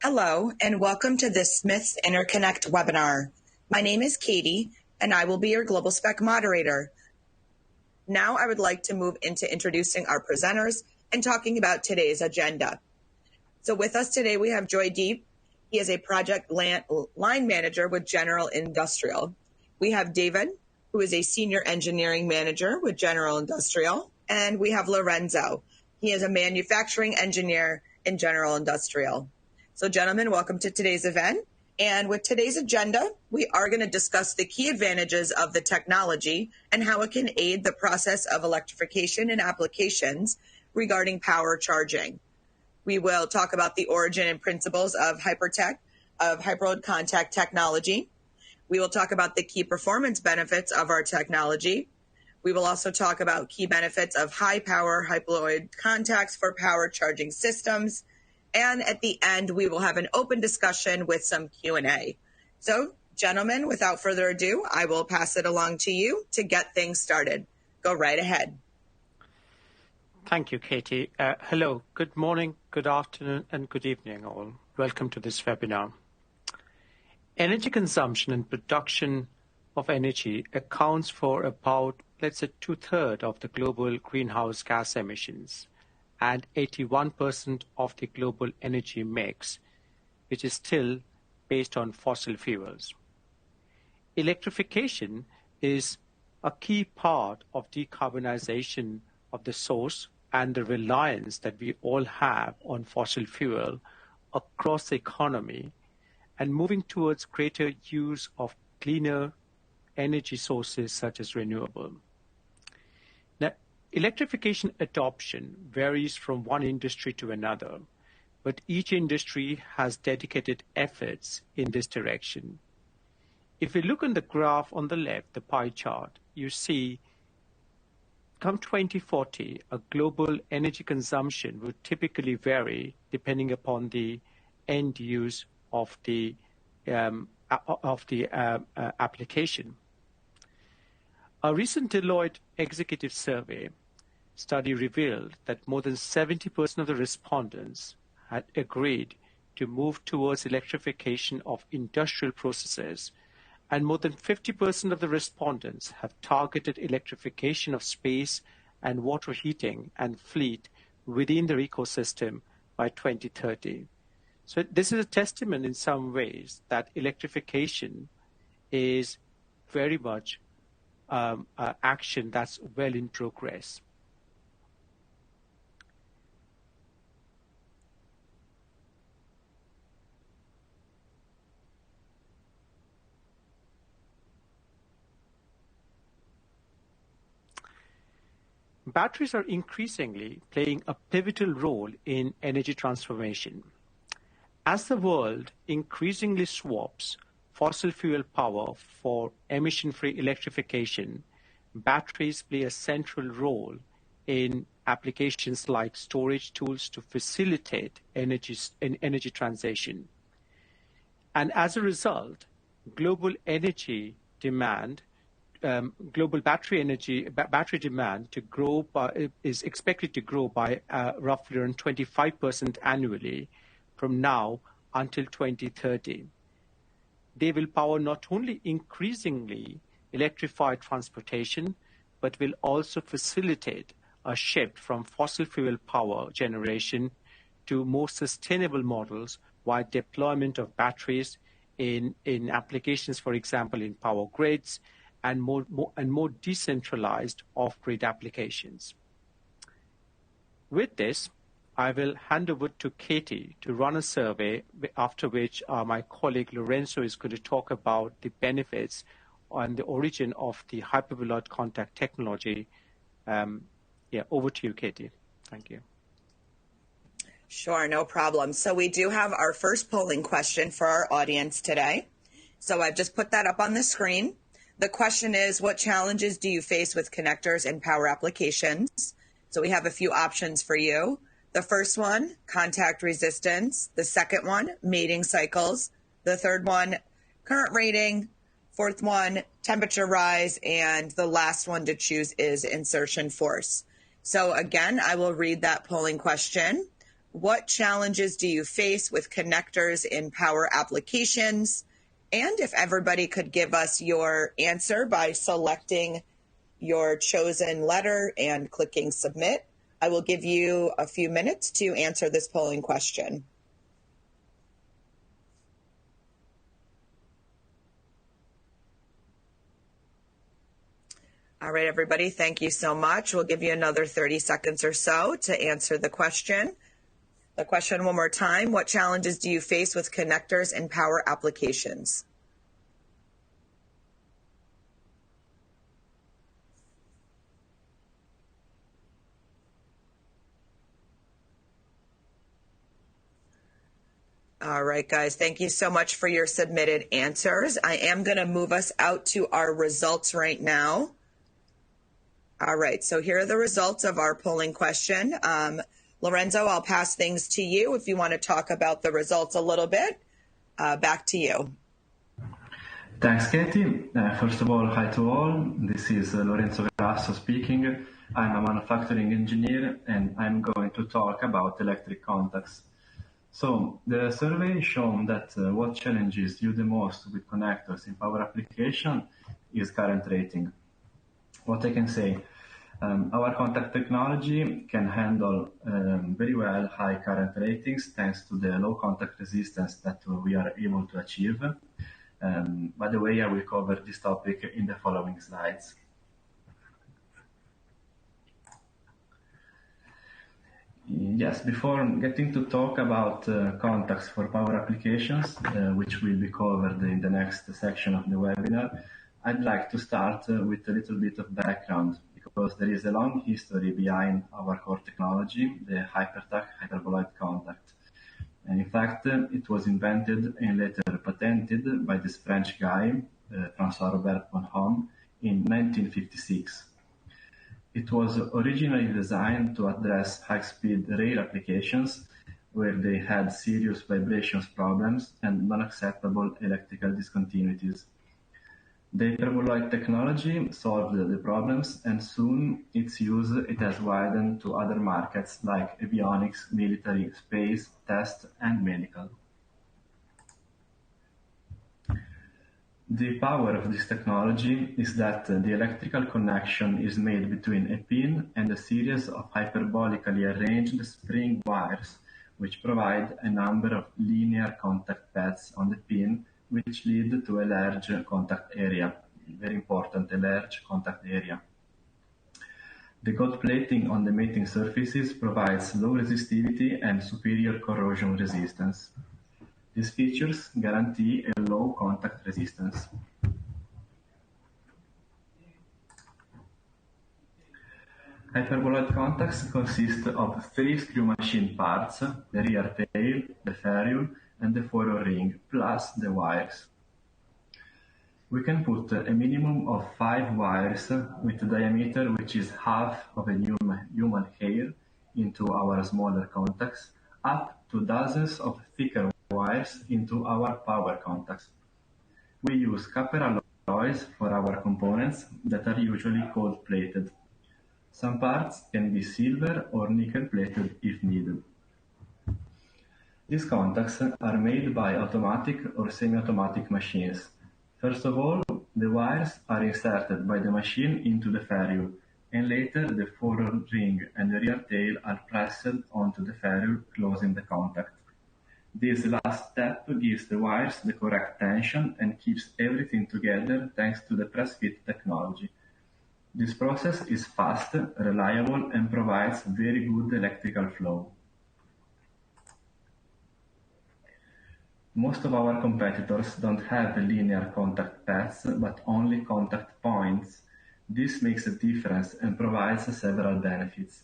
Hello, and welcome to this Smiths Interconnect webinar. My name is Katie, and I will be your Global Spec moderator. Now I would like to move into introducing our presenters and talking about today's agenda. So with us today, we have Joy Deep. He is a project line manager with General Industrial. We have David, who is a senior engineering manager with General Industrial. And we have Lorenzo. He is a manufacturing engineer in General Industrial. So gentlemen, welcome to today's event. And with today's agenda, we are going to discuss the key advantages of the technology and how it can aid the process of electrification and applications regarding power charging. We will talk about the origin and principles of Hypertac, of Hyperboloid contact technology. We will talk about the key performance benefits of our technology. We will also talk about key benefits of high power Hyperboloid contacts for power charging systems. And at the end, we will have an open discussion with some Q&A. So, gentlemen, without further ado, I will pass it along to you to get things started. Go right ahead. Thank you, Katie. Hello, good morning, good afternoon, and good evening, all. Welcome to this webinar. Energy consumption and production of energy accounts for about, let's say, 2/3 of the global greenhouse gas emissions and 81% of the global energy mix, which is still based on fossil fuels. Electrification is a key part of decarbonization of the source and the reliance that we all have on fossil fuel across the economy and moving towards greater use of cleaner energy sources such as renewable. Now, electrification adoption varies from one industry to another, but each industry has dedicated efforts in this direction. If we look on the graph on the left, the pie chart, you see come 2040, a global energy consumption would typically vary depending upon the end use of the application. A recent Deloitte executive survey study revealed that more than 70% of the respondents had agreed to move towards electrification of industrial processes, and more than 50% of the respondents have targeted electrification of space and water heating and fleet within their ecosystem by 2030. So this is a testament in some ways that electrification is very much action that's well in progress. Batteries are increasingly playing a pivotal role in energy transformation. As the world increasingly swaps fossil fuel power for emission-free electrification, batteries play a central role in applications like storage tools to facilitate energy transition. And as a result, global energy demand global battery demand to grow is expected to grow by roughly around 25% annually from now until 2030. They will power not only increasingly electrified transportation, but will also facilitate a shift from fossil fuel power generation to more sustainable models via deployment of batteries in applications, for example, in power grids, and more decentralized off-grid applications. With this, I will hand over to Katie to run a survey, after which my colleague Lorenzo is going to talk about the benefits on the origin of the Hyperboloid contact technology. Over to you, Katie. Thank you. Sure, no problem. So we do have our first polling question for our audience today. So I've just put that up on the screen. The question is, what challenges do you face with connectors and power applications? So we have a few options for you. The first one, contact resistance. The second one, mating cycles. The third one, current rating. Fourth one, temperature rise. And the last one to choose is insertion force. So again, I will read that polling question. what challenges do you face with connectors in power applications? And if everybody could give us your answer by selecting your chosen letter and clicking submit, I will give you a few minutes to answer this polling question. All right, everybody, thank you so much. We'll give you another 30 seconds or so to answer the question. The question one more time, what challenges do you face with connectors in power applications? All right, guys, thank you so much for your submitted answers. I am going to move us out to our results right now. All right, so here are the results of our polling question. Lorenzo, I'll pass things to you if you want to talk about the results a little bit. Back to you. Thanks, Katie. First of all, hi to all. This is Lorenzo Grasso speaking. I'm a manufacturing engineer, and I'm going to talk about electric contacts. So the survey shown that what challenges you the most with connectors in power application is current rating. What I can say, our contact technology can handle very well high current ratings thanks to the low contact resistance that we are able to achieve. By the way, I will cover this topic in the following slides. Yes, before getting to talk about contacts for power applications, which will be covered in the next section of the webinar, I'd like to start with a little bit of background, because there is a long history behind our core technology, the Hypertac Hyperboloid contact. And in fact, it was invented and later patented by this French guy, François Robert Bonhomme, in 1956. It was originally designed to address high-speed rail applications where they had serious vibrations problems and unacceptable electrical discontinuities. The Hyperboloid technology solved the problems, and soon its use has widened to other markets like avionics, military, space, test, and medical. The power of this technology is that the electrical connection is made between a pin and a series of hyperbolically arranged spring wires, which provide a number of linear contact paths on the pin, which lead to a large contact area. Very important, a large contact area. The gold plating on the mating surfaces provides low resistivity and superior corrosion resistance. These features guarantee a low contact resistance. Hyperboloid contacts consist of 3 screw machine parts, the rear tail, the ferrule, and the foil ring, plus the wires. We can put a minimum of 5 wires with a diameter which is half of a human hair into our smaller contacts, up to dozens of thicker wires into our power contacts. We use copper alloys for our components that are usually cold-plated. Some parts can be silver or nickel-plated if needed. These contacts are made by automatic or semi-automatic machines. First of all, the wires are inserted by the machine into the ferrule, and later the foil ring and the rear tail are pressed onto the ferrule, closing the contact. This last step gives the wires the correct tension and keeps everything together thanks to the press-fit technology. This process is fast, reliable, and provides very good electrical flow. Most of our competitors don't have linear contact paths, but only contact points. This makes a difference and provides several benefits.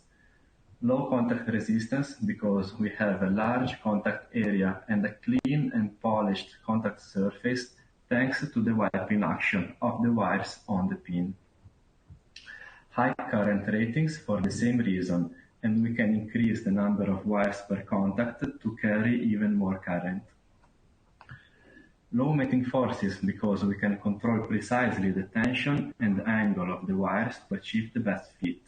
Low contact resistance because we have a large contact area and a clean and polished contact surface thanks to the wiping action of the wires on the pin. High current ratings for the same reason, and we can increase the number of wires per contact to carry even more current. Low mating forces because we can control precisely the tension and angle of the wires to achieve the best fit.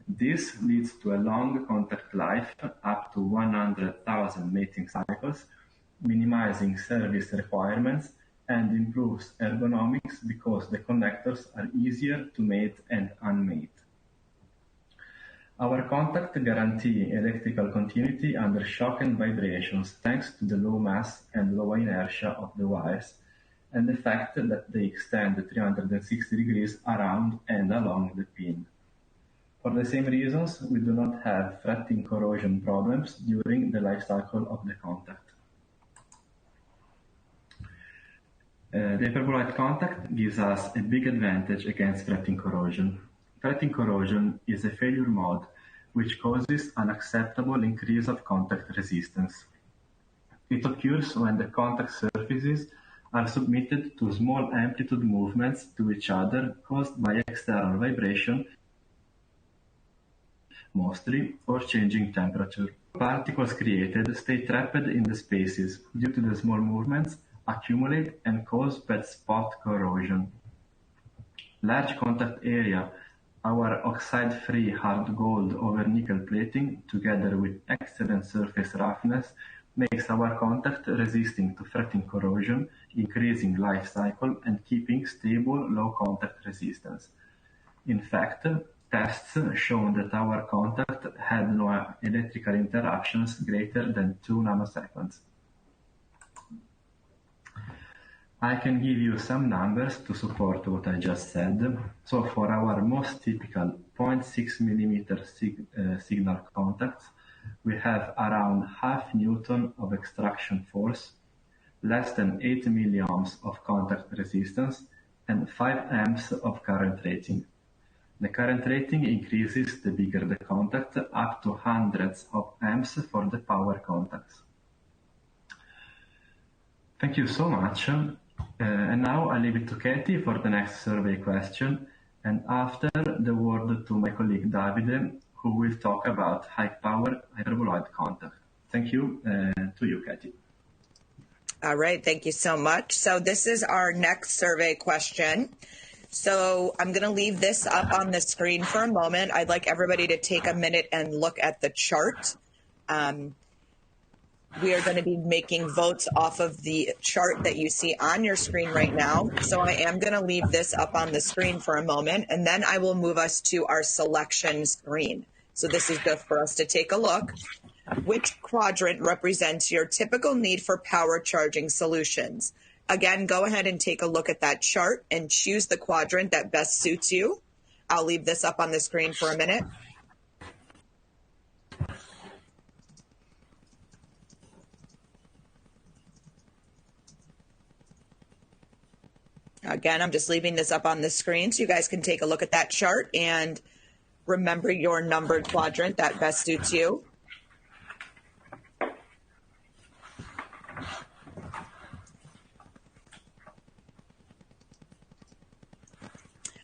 This leads to a long contact life, up to 100,000 mating cycles, minimizing service requirements, and improves ergonomics because the connectors are easier to mate and unmate. Our contact guarantee electrical continuity under shock and vibrations thanks to the low mass and low inertia of the wires and the fact that they extend 360 degrees around and along the pin. For the same reasons, we do not have fretting corrosion problems during the life cycle of the contact. The Hyperboloid contact gives us a big advantage against fretting corrosion. Fretting corrosion is a failure mode which causes unacceptable increase of contact resistance. It occurs when the contact surfaces are submitted to small amplitude movements to each other caused by external vibration, mostly, or changing temperature. Particles created stay trapped in the spaces due to the small movements, accumulate and cause bad spot corrosion. Large contact area, our oxide-free hard gold over nickel plating, together with excellent surface roughness, makes our contact resisting to fretting corrosion, increasing life cycle and keeping stable low contact resistance. In fact, tests shown that our contact had no electrical interruptions greater than 2 nanoseconds. I can give you some numbers to support what I just said. So for our most typical 0.6 millimeter signal contacts, we have around half Newton of extraction force, less than 8 milliohms of contact resistance, and 5 amps of current rating. The current rating increases the bigger the contact, up to hundreds of amps for the power contacts. Thank you so much. And now I leave it to Katie for the next survey question, and after the word to my colleague Davide, who will talk about high-power hyperboloid contact. Thank you. To you, Katie. All right, thank you so much. So this is our next survey question. So I'm going to leave this up on the screen for a moment. I'd like everybody to take a minute and look at the chart. We are going to be making votes off of the chart that you see on your screen right now. So I am going to leave this up on the screen for a moment, and then I will move us to our selection screen. So this is just for us to take a look. Which quadrant represents your typical need for power charging solutions? Again, go ahead and take a look at that chart and choose the quadrant that best suits you. I'll leave this up on the screen for a minute. Again, I'm just leaving this up on the screen so you guys can take a look at that chart and remember your numbered quadrant that best suits you.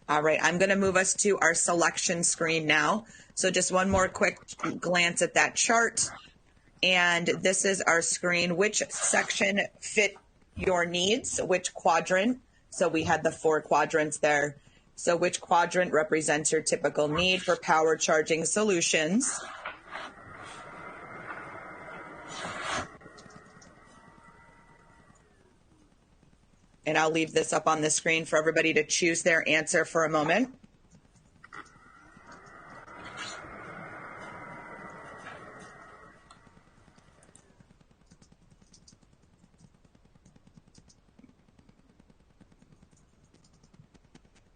All right, I'm going to move us to our selection screen now. So just one more quick glance at that chart. And this is our screen. Which section fit your needs? Which quadrant? So we had the 4 quadrants there. So which quadrant represents your typical need for power charging solutions? And I'll leave this up on the screen for everybody to choose their answer for a moment.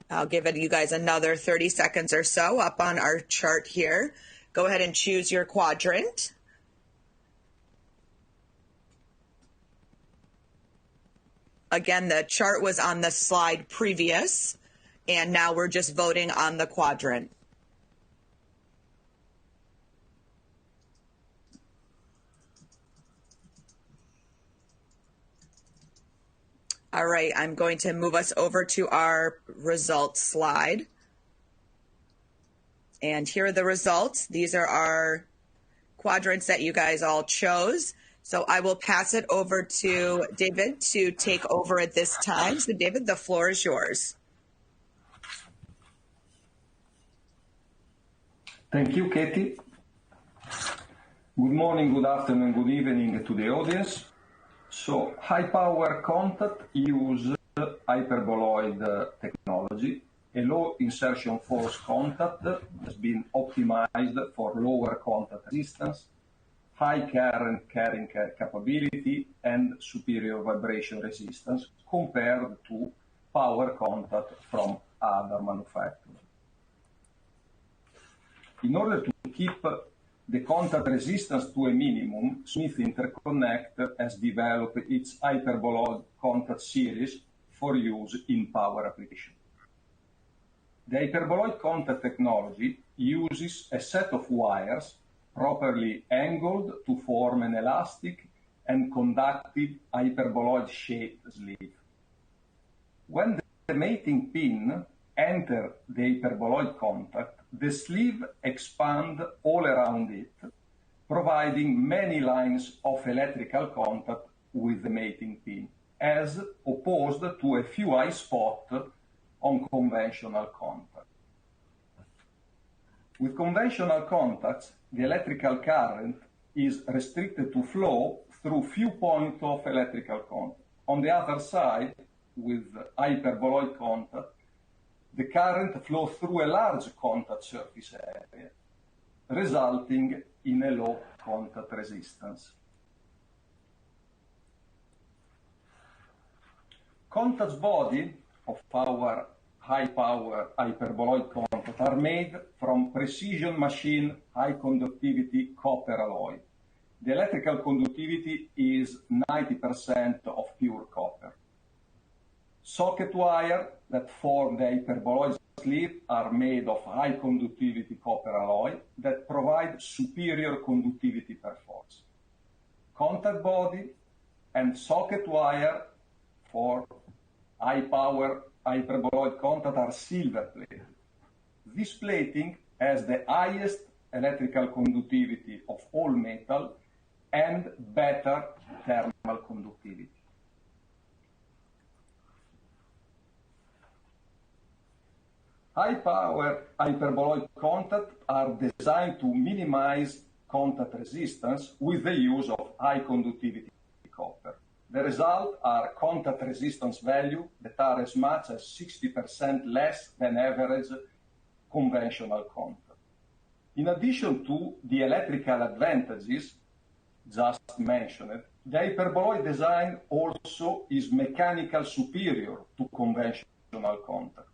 I'll give it you guys another 30 seconds or so up on our chart here. Go ahead and choose your quadrant. Again, the chart was on the slide previous, and now we're just voting on the quadrant. All right, I'm going to move us over to our results slide. And here are the results. These are our quadrants that you guys all chose. So I will pass it over to David to take over at this time. So David, the floor is yours. Thank you, Katie. Good morning, good afternoon, good evening to the audience. So, high power contact use Hyperboloid technology. A low insertion force contact has been optimized for lower contact resistance, high current carrying capability, and superior vibration resistance compared to power contact from other manufacturers. In order to keep the contact resistance to a minimum, Smith Interconnect has developed its Hyperboloid contact series for use in power application. The Hyperboloid contact technology uses a set of wires properly angled to form an elastic and conductive hyperboloid-shaped sleeve. When the mating pin enters the hyperboloid contact, the sleeve expands all around it, providing many lines of electrical contact with the mating pin, as opposed to a few eye spots on conventional contact. With conventional contacts, the electrical current is restricted to flow through few points of electrical contact. On the other side, with hyperboloid contact, the current flows through a large contact surface area, resulting in a low contact resistance. Contact body of our high-power hyperboloid contact are made from precision machine high-conductivity copper alloy. The electrical conductivity is 90% of pure copper. Socket wire that form the hyperboloid sleeve are made of high-conductivity copper alloy that provide superior conductivity performance. Contact body and socket wire for high-power hyperboloid contact are silver plated. This plating has the highest electrical conductivity of all metal and better thermal conductivity. High-power hyperboloid contacts are designed to minimize contact resistance with the use of high-conductivity copper. The result are contact resistance values that are as much as 60% less than average conventional contact. In addition to the electrical advantages just mentioned, the hyperboloid design also is mechanically superior to conventional contact.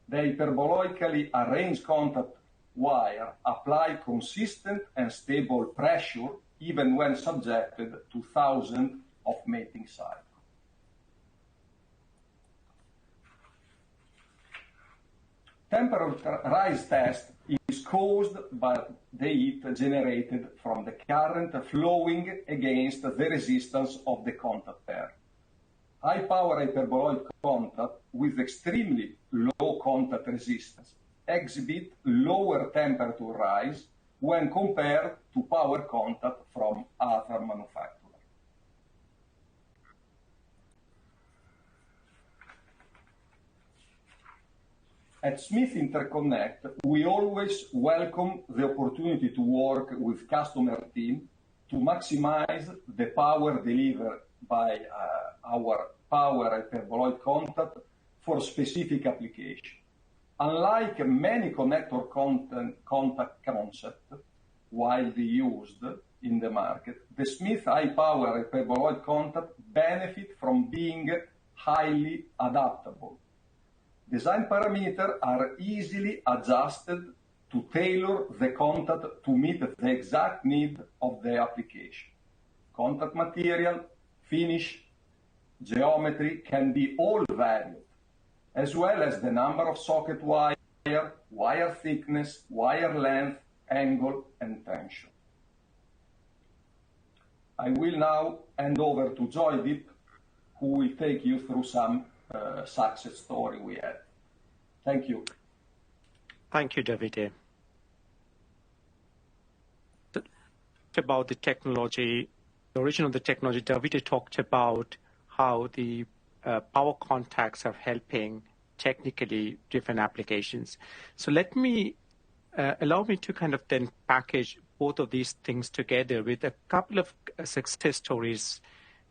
The hyperboloically arranged contact wire apply consistent and stable pressure even when subjected to thousands of mating cycles. Temperature rise test is caused by the heat generated from the current flowing against the resistance of the contact pair. High-power hyperboloid contact with extremely low contact resistance exhibit lower temperature rise when compared to power contact from other manufacturers. At Smith Interconnect, we always welcome the opportunity to work with customer team to maximize the power delivered by our power hyperboloid contact for specific application. Unlike many connector contact concepts widely used in the market, the Smith high-power hyperboloid contact benefit from being highly adaptable. Design parameters are easily adjusted to tailor the contact to meet the exact need of the application. Contact material, finish, geometry can be all varied, as well as the number of socket wire, wire thickness, wire length, angle, and tension. I will now hand over to Joydeep, who will take you through some success story we had. Thank you. Thank you, Davide. About the technology, the origin of the technology, Davide talked about how the power contacts are helping technically different applications. So let me allow me to kind of then package both of these things together with a couple of success stories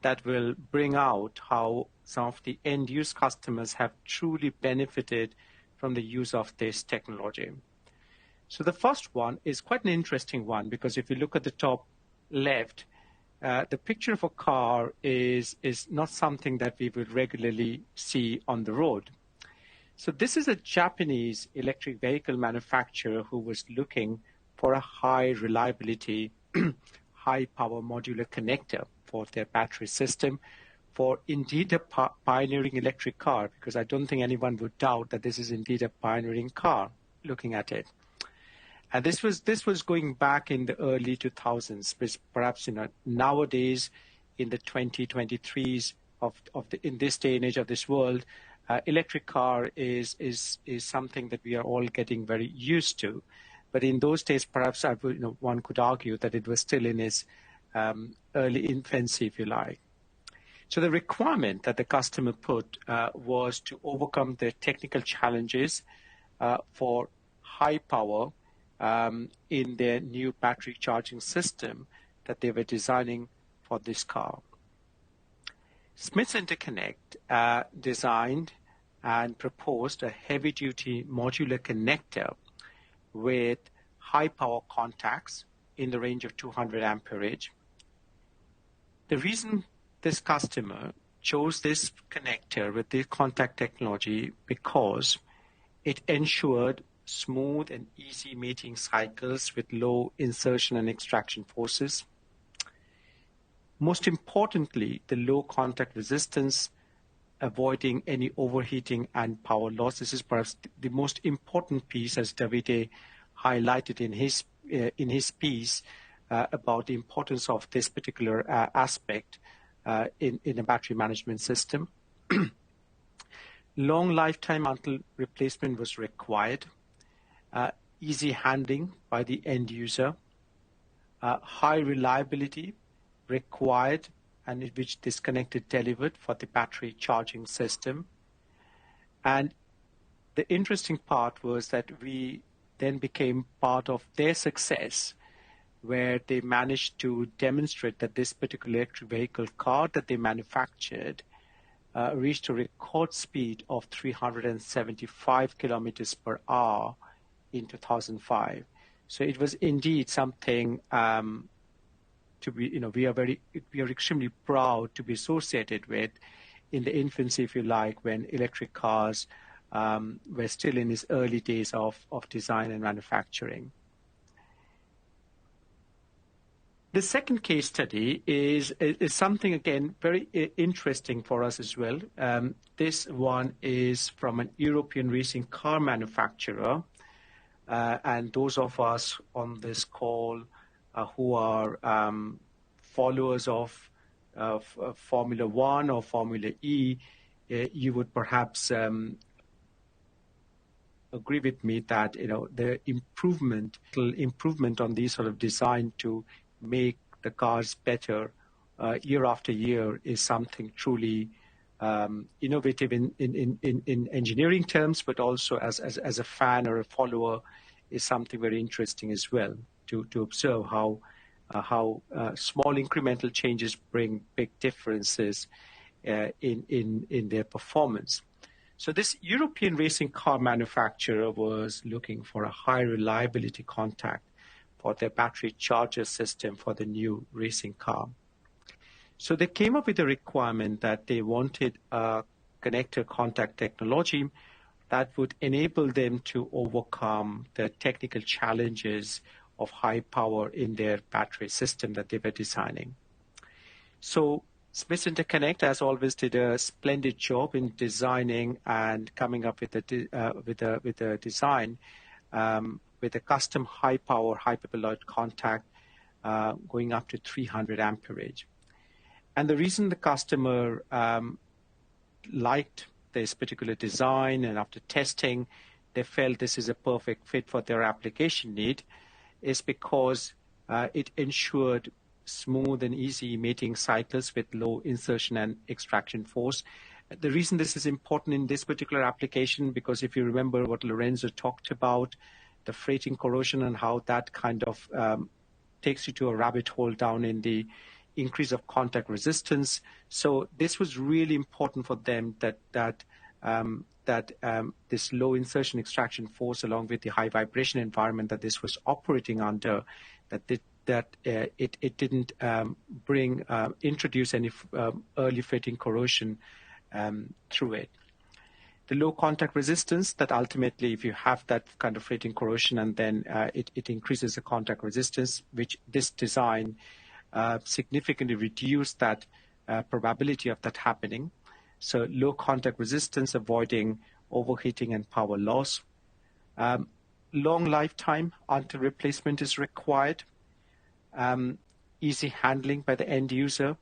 that will bring out how some of the end-use customers have truly benefited from the use of this technology. So the first one is quite an interesting one, because if you look at the top left, the picture of a car is not something that we would regularly see on the road. So this is a Japanese electric vehicle manufacturer who was looking for a high reliability, high power modular connector for their battery system, for indeed a pioneering electric car, because I don't think anyone would doubt that this is indeed a pioneering car looking at it. And this was going back in the early 2000s, which perhaps nowadays in the 2023s in this day and age of this world, electric car is something that we are all getting very used to. But in those days, perhaps one could argue that it was still in its early infancy, if you like. So the requirement that the customer put was to overcome the technical challenges for high power in their new battery charging system that they were designing for this car. Smiths Interconnect designed and proposed a heavy-duty modular connector with high power contacts in the range of 200 amperage. The reason this customer chose this connector with the contact technology because it ensured smooth and easy mating cycles with low insertion and extraction forces. Most importantly, the low contact resistance, avoiding any overheating and power loss. This is perhaps the most important piece, as Davide highlighted in his piece about the importance of this particular aspect in a battery management system. Long lifetime until replacement was required. Easy handling by the end user. High reliability required, and which this connector delivered for the battery charging system. And the interesting part was that we then became part of their success, where they managed to demonstrate that this particular electric vehicle car that they manufactured reached a record speed of 375 kilometers per hour in 2005. So it was indeed something to be, we are extremely proud to be associated with in the infancy, if you like, when electric cars were still in its early days of design and manufacturing. The second case study is something, again, very interesting for us as well. This one is from an European racing car manufacturer. And those of us on this call who are followers of Formula One or Formula E, you would perhaps agree with me that the improvement on these sort of design to make the cars better year after year is something truly innovative in engineering terms, but also as a fan or a follower is something very interesting as well to observe how small incremental changes bring big differences in their performance. So this European racing car manufacturer was looking for a high reliability contact for their battery charger system for the new racing car. So they came up with a requirement that they wanted a connector contact technology that would enable them to overcome the technical challenges of high power in their battery system that they were designing. So Smiths Interconnect, as always, did a splendid job in designing and coming up with a design with a custom high power Hyperboloid contact going up to 300 amperage. And the reason the customer liked this particular design, and after testing, they felt this is a perfect fit for their application need, is because it ensured smooth and easy mating cycles with low insertion and extraction force. The reason this is important in this particular application, because if you remember what Lorenzo talked about, the freighting corrosion and how that kind of takes you to a rabbit hole down in the increase of contact resistance. So this was really important for them that this low insertion extraction force, along with the high vibration environment that this was operating under, that it didn't introduce any early freighting corrosion through it. The low contact resistance, that ultimately, if you have that kind of freighting corrosion, and then it increases the contact resistance, which this design significantly reduced that probability of that happening. So low contact resistance, avoiding overheating and power loss. Long lifetime until replacement is required. Easy handling by the end user,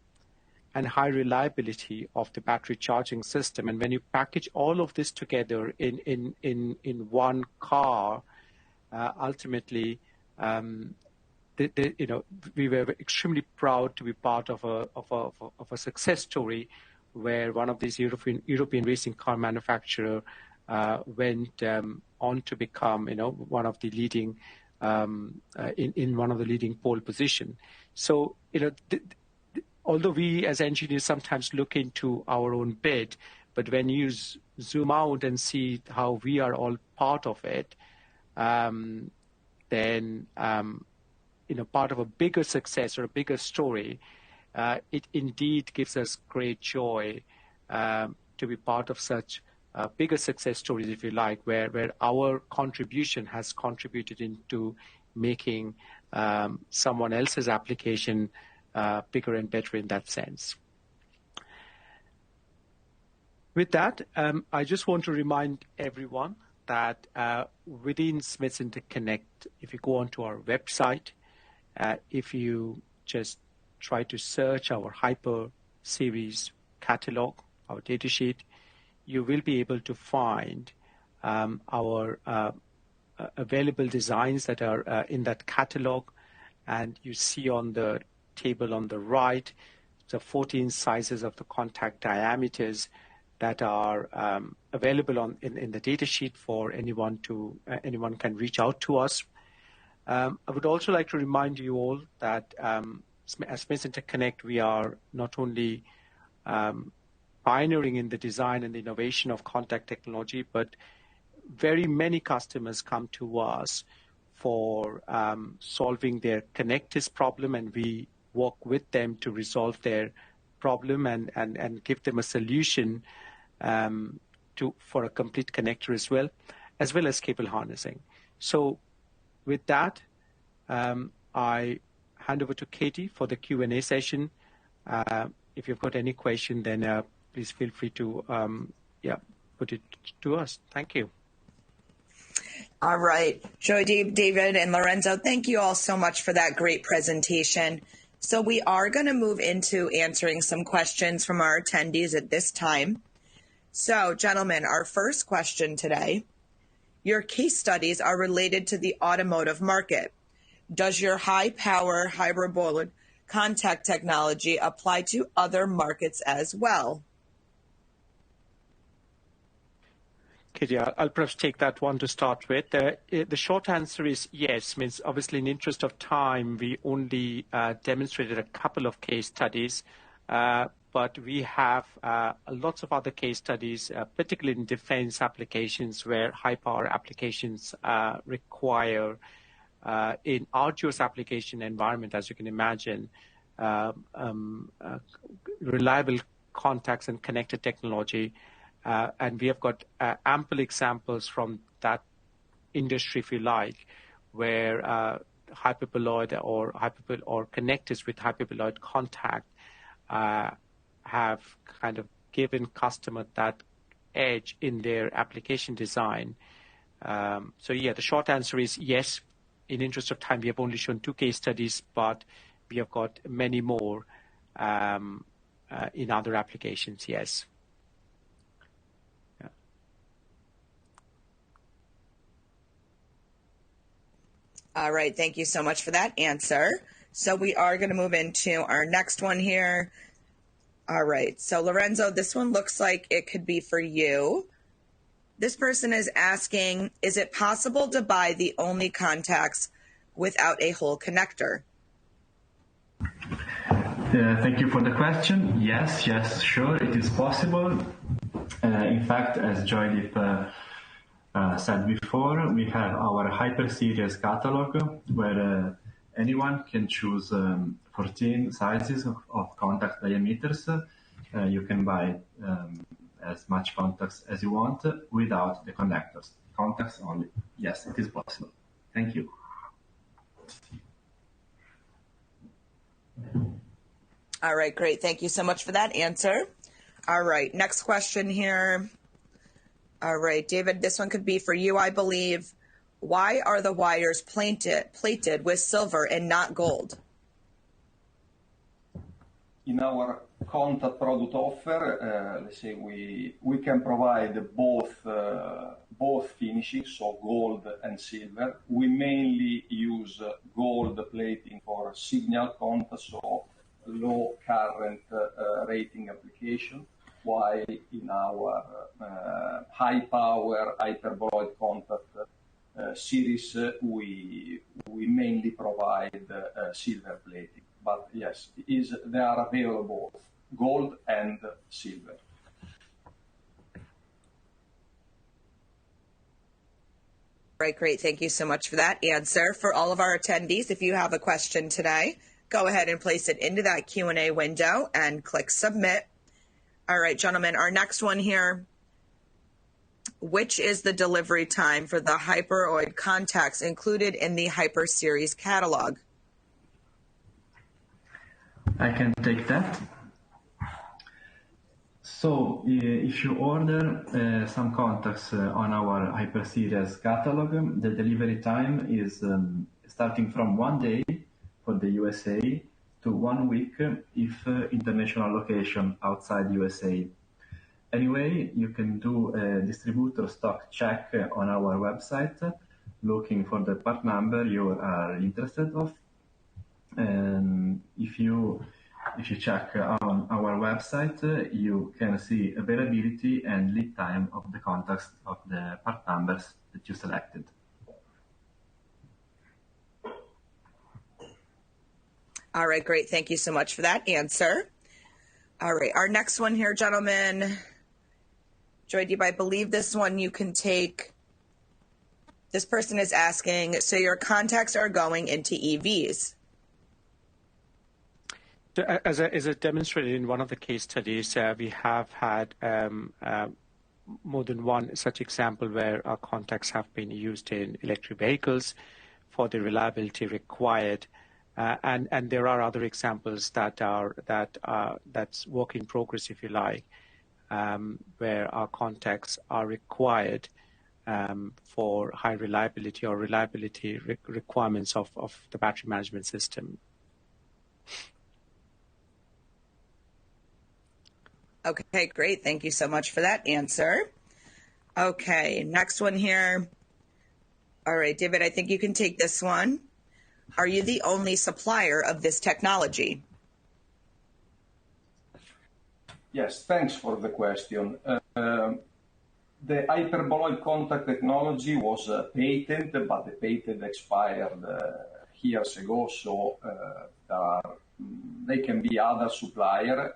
and high reliability of the battery charging system. And when you package all of this together in one car, ultimately, we were extremely proud to be part of a success story where one of these European racing car manufacturer went on to become, one of the leading in one of the leading pole position. So, although we as engineers sometimes look into our own bid, but when you zoom out and see how we are all part of it, then part of a bigger success or a bigger story, it indeed gives us great joy to be part of such bigger success stories, if you like, where our contribution has contributed into making someone else's application bigger and better in that sense. With that, I just want to remind everyone that within Smiths Interconnect, if you go onto our website, if you just try to search our Hyper series catalog, our datasheet, you will be able to find our available designs that are in that catalog. And you see on the table on the right, the 14 sizes of the contact diameters that are available in the data sheet for anyone can reach out to us. I would also like to remind you all that as Smiths Interconnect, we are not only pioneering in the design and the innovation of contact technology, but very many customers come to us for solving their connectors problem, and we work with them to resolve their problem and give them a solution for a complete connector as well as cable harnessing. So with that, I hand over to Katie for the Q&A session. If you've got any question, then please feel free to put it to us. Thank you. All right. Joy, David, and Lorenzo, thank you all so much for that great presentation. So we are going to move into answering some questions from our attendees at this time. So, gentlemen, our first question today. Your case studies are related to the automotive market. Does your high-power Hyperboloid contact technology apply to other markets as well? Katie, I'll perhaps take that one to start with. The short answer is yes. Means obviously, in the interest of time, we only demonstrated a couple of case studies, but we have lots of other case studies, particularly in defense applications where high power applications require, in arduous application environment, as you can imagine, reliable contacts and connected technology. And we have got ample examples from that industry, if you like, where Hyperboloid or connectors with Hyperboloid contact have kind of given customer that edge in their application design. So yeah, the short answer is yes. In interest of time, we have only shown 2 case studies, but we have got many more in other applications, yes. All right, thank you so much for that answer. So we are going to move into our next one here. All right, so Lorenzo, this one looks like it could be for you. This person is asking, is it possible to buy the only contacts without a whole connector? Thank you for the question. Yes, sure, it is possible. In fact, as Joydeep said before, we have our Hyper series catalog where anyone can choose 14 sizes of contact diameters. You can buy as much contacts as you want without the connectors. Contacts only. Yes, it is possible. Thank you. All right, great. Thank you so much for that answer. All right, next question here. All right, David, this one could be for you, I believe. Why are the wires plated with silver and not gold? In our contact product offer, let's say we can provide both finishes, so gold and silver. We mainly use gold plating for signal contact, so low current rating application, while in our high power Hyperboloid contact series, we mainly provide silver plating. But yes, they are available, gold and silver. Right, great. Thank you so much for that answer. For all of our attendees, if you have a question today, go ahead and place it into that Q&A window and click submit. All right, gentlemen, our next one here. Which is the delivery time for the Hyperboloid contacts included in the Hyper series catalog? I can take that. So if you order some contacts on our Hyper series catalog, the delivery time is starting from 1 day for the USA to 1 week if international location outside USA. Anyway, you can do a distributor stock check on our website, looking for the part number you are interested of. And if you check on our website, you can see availability and lead time of the contacts of the part numbers that you selected. All right, great. Thank you so much for that answer. All right, our next one here, gentlemen. Joydeep, I believe this one you can take. This person is asking, so your contacts are going into EVs. So as I demonstrated in one of the case studies, we have had more than one such example where our contacts have been used in electric vehicles for the reliability required. And there are other examples that's work in progress, if you like, where our contacts are required for high reliability or reliability requirements of the battery management system. Okay, great. Thank you so much for that answer. Okay, next one here. All right, David, I think you can take this one. Are you the only supplier of this technology? Yes, thanks for the question. The Hyperboloid contact technology was patented, but the patent expired years ago, so there can be other supplier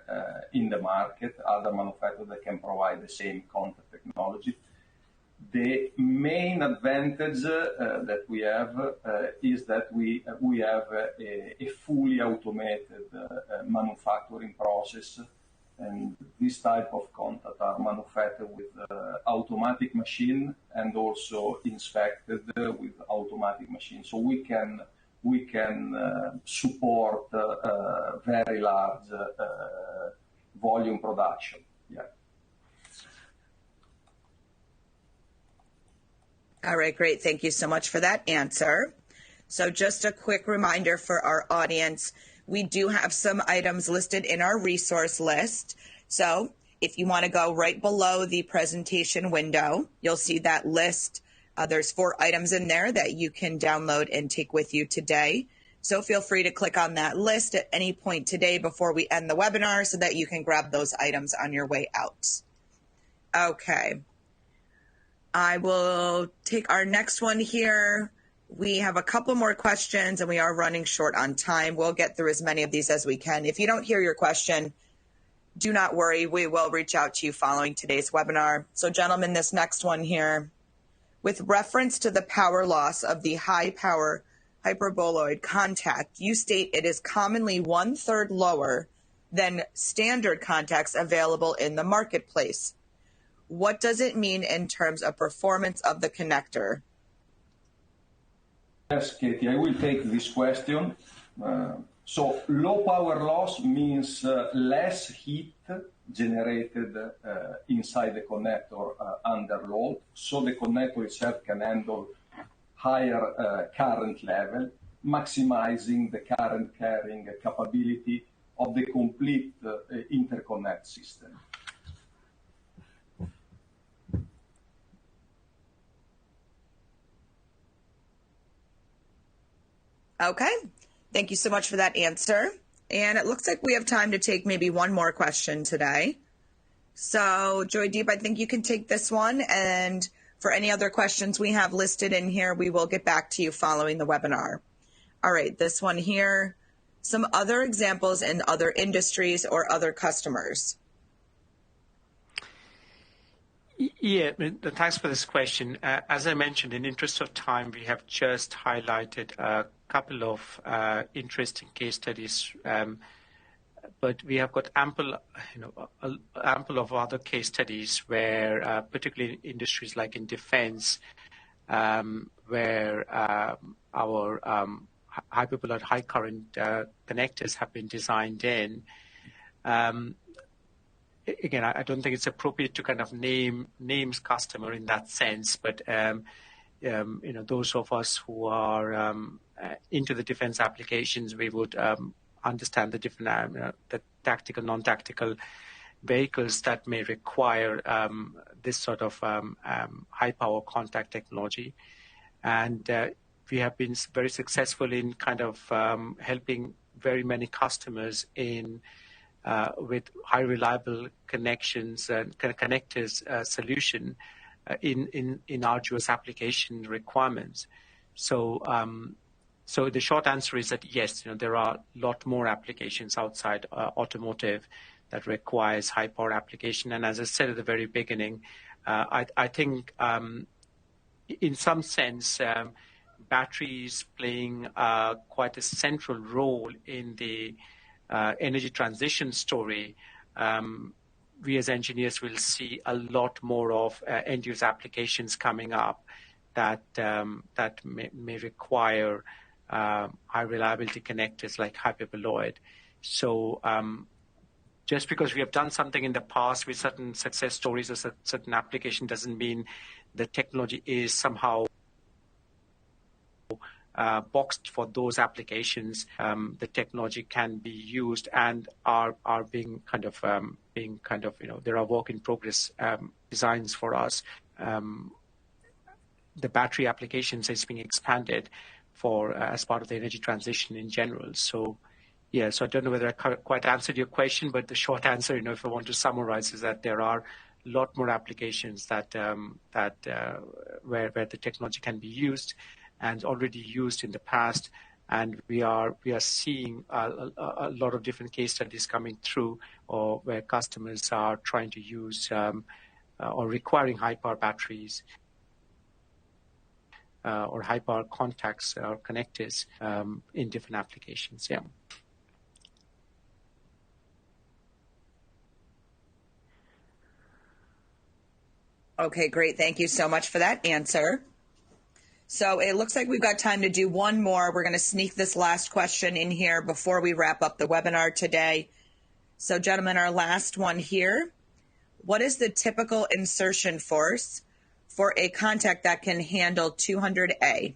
in the market, other manufacturers that can provide the same contact technology. The main advantage that we have is that we have a fully automated manufacturing process, and this type of contact are manufactured with automatic machine and also inspected with automatic machine. So we can support very large volume production. Yeah. All right, great. Thank you so much for that answer. So just a quick reminder for our audience, we do have some items listed in our resource list. So if you want to go right below the presentation window, you'll see that list. There's 4 items in there that you can download and take with you today. So feel free to click on that list at any point today before we end the webinar so that you can grab those items on your way out. Okay. I will take our next one here. We have a couple more questions and we are running short on time. We'll get through as many of these as we can. If you don't hear your question, do not worry. We will reach out to you following today's webinar. So gentlemen, this next one here, with reference to the power loss of the high power hyperboloid contact, you state it is commonly 1/3 lower than standard contacts available in the marketplace. What does it mean in terms of performance of the connector? Yes, Katie, I will take this question. So low power loss means less heat generated inside the connector under load, so the connector itself can handle higher current level, maximizing the current carrying capability of the complete interconnect system. Okay, thank you so much for that answer. And it looks like we have time to take maybe one more question today. So Joydeep, I think you can take this one. And for any other questions we have listed in here, we will get back to you following the webinar. All right, this one here, some other examples in other industries or other customers. Yeah, thanks for this question. As I mentioned, in interest of time, we have just highlighted a couple of interesting case studies, but we have got ample of other case studies where, particularly in industries like in defense, where our hyperboloid high current connectors have been designed in. Again, I don't think it's appropriate to kind of names customer in that sense, but those of us who are into the defense applications, we would understand the different the tactical, non-tactical vehicles that may require this sort of high power contact technology, and we have been very successful in kind of helping very many customers in. With high reliable connections and connectors solution in arduous application requirements. So the short answer is that yes, there are a lot more applications outside automotive that requires high power application. And as I said at the very beginning, I think in some sense batteries playing quite a central role in the energy transition story. We as engineers will see a lot more of end-use applications coming up that may require high reliability connectors like Hyperboloid. So just because we have done something in the past with certain success stories or certain application doesn't mean the technology is somehow boxed for those applications. The technology can be used and are being kind of there are work in progress designs for us. The battery applications is being expanded for as part of the energy transition in general. So yeah, so I don't know whether I quite answered your question, but the short answer, if I want to summarize, is that there are a lot more applications that where the technology can be used and already used in the past, and we are seeing a lot of different case studies coming through, or where customers are trying to use or requiring high power batteries or high power contacts or connectors in different applications. Yeah. Okay, great. Thank you so much for that answer. So it looks like we've got time to do one more. We're going to sneak this last question in here before we wrap up the webinar today. So gentlemen, our last one here. What is the typical insertion force for a contact that can handle 200A?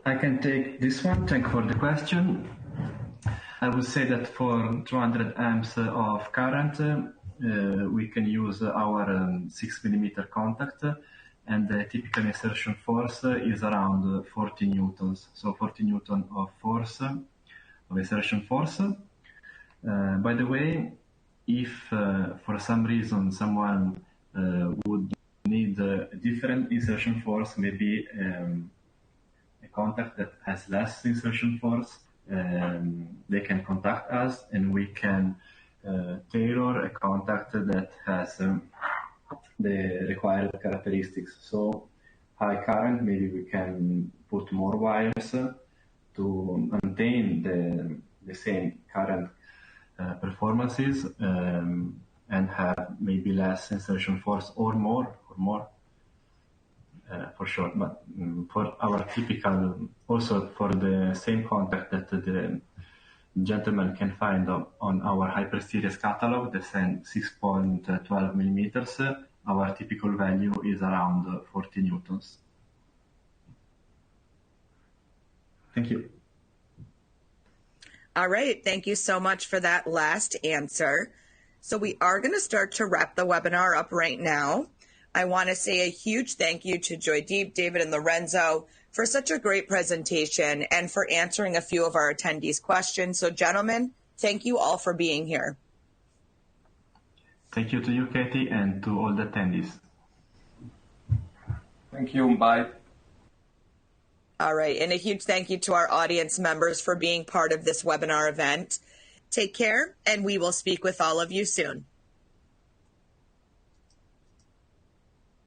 I can take this one. Thank you for the question. I would say that for 200 amps of current, we can use our 6 millimeter contact, and the typical insertion force is around 40 newtons. So 40 newton of force, of insertion force. By the way, if for some reason someone would need a different insertion force, maybe a contact that has less insertion force, they can contact us and we can tailor a contact that has the required characteristics. So high current, maybe we can put more wires to maintain the same current performances and have maybe less insertion force or more for sure. But for our typical, also for the same contact that the gentleman can find on our Hyper Series catalog, the 6.12 millimeters, our typical value is around 40 newtons. Thank you. All right. Thank you so much for that last answer. So we are going to start to wrap the webinar up right now. I want to say a huge thank you to Joydeep, David, and Lorenzo for such a great presentation and for answering a few of our attendees' questions. So gentlemen, thank you all for being here. Thank you to you, Katie, and to all the attendees. Thank you. Bye. All right. And a huge thank you to our audience members for being part of this webinar event. Take care, and we will speak with all of you soon.